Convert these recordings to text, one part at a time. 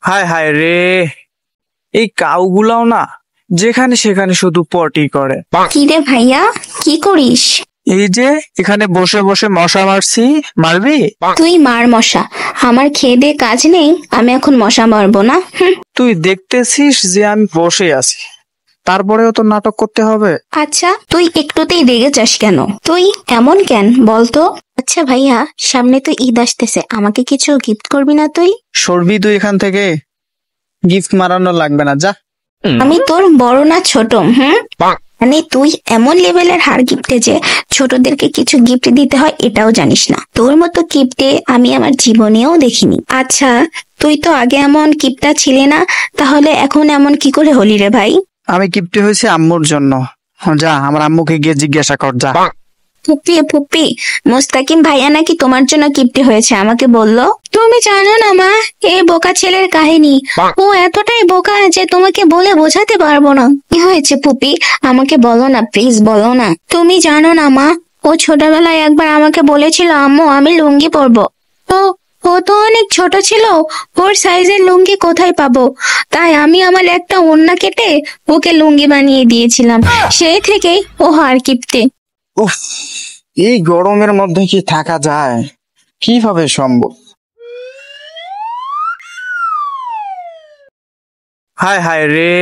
হায় হায় রে, এই কাউগুলাও না যেখানে সেখানে শুধু পটি করে। কি রে ভাইয়া, কি করিস? এই যে এখানে বসে বসে মশা মারছি, মারবি? তুই মার মশা, আমার খেয়ে দিয়ে কাজ নেই, আমি এখন মশা মারবো না। তুই দেখতেছিস যে আমি বসে আছি, তারপরেও তো নাটক করতে হবে। আচ্ছা, তুই একটুতেই রেগে যাস কেন? তুই এমন কেন বলতো? আচ্ছা ভাইয়া, সামনে তো ঈদ আসতেছে, আমাকে কিছু গিফট করবি না তুই? সরবি তুই এখান থেকে, গিফট মারানো লাগবে না, যা। আমি তোর বড় না ছোট? মানে তুই এমন লেভেলের হার গিফটে যে ছোটদেরকে কিছু গিফট দিতে হয় এটাও জানিস না। তোর মতো কিপটে আমি আমার জীবনেও দেখিনি। আচ্ছা, তুই তো আগে এমন কিপটা ছিলি না, তাহলে এখন এমন কি করে হলি রে ভাই? আমি গিফট হয়েছে আম্মুর জন্য, যা আমার আম্মুকে গিয়ে জিজ্ঞাসা কর, যা। ফুপি ফুপি, মোস্তাকিম ভাইয়া নাকি তোমার জন্য কিপটে হয়েছে, আমাকে বললো। তুমি জানো না মা, এই বোকা ছেলের কাহিনী। ও এতটাই বোকা যে তোমাকে বলে বোঝাতে পারবো না। কি হয়েছে ফুপি, আমাকে বলো না প্লিজ, বলো না। তুমি জানো না মা, ও ছোটবেলায় একবার আমাকে বলেছিল আম্মু আমি লুঙ্গি পরবো। তো ও তো অনেক ছোট ছিল, ওর সাইজের লুঙ্গি কোথায় পাবো? তাই আমি আমার একটা ওড়না কেটে ওকে লুঙ্গি বানিয়ে দিয়েছিলাম। সেই থেকেই ও হার কিপটে। উফ, এই গরমের মধ্যে কি থাকা যায়? কিভাবে সম্ভব? হায় হায় রে,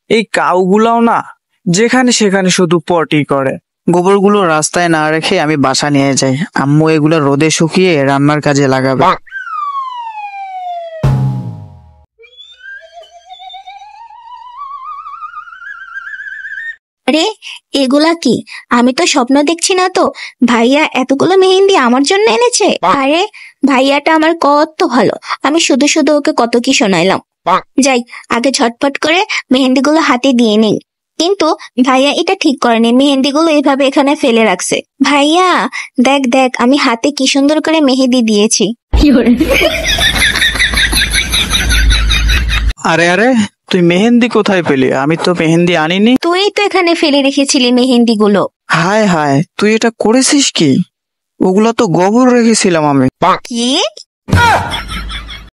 এই কাউগুলাও না যেখানে সেখানে শুধু পটি করে। গোবরগুলো রাস্তায় না রেখে আমি বাসা নিয়ে যাই, আম্মু এগুলো রোদে শুকিয়ে রান্নার কাজে লাগাবে। আরে এগুলা কি? আমি তো স্বপ্ন দেখছি না তো? ভাইয়া এতগুলো মেহেন্দি আমার জন্য এনেছে। আরে ভাইয়াটা আমার কত ভালো, আমি শুধু শুধু ওকে কত কি শোনাইলাম। যাই, আগে ঝটপট করে মেহেন্দিগুলো হাতে দিয়ে নেই। কিন্তু ভাইয়া এটা ঠিক করেনি, মেহেন্দিগুলো এভাবে এখানে ফেলে রাখছে। ভাইয়া দেখ দেখ, আমি হাতে কি সুন্দর করে মেহেদি দিয়েছি। আরে আরে, তুই মেহেন্দি কোথায় পেলি? আমি তো মেহেন্দি আনিনি। তুই তো এখানে ফেলে রেখেছিলি মেহেন্দিগুলো। হায় হায়, তুই এটা করেছিস কি? ওগুলা তো গোবর রেখেছিলাম আমি। কি?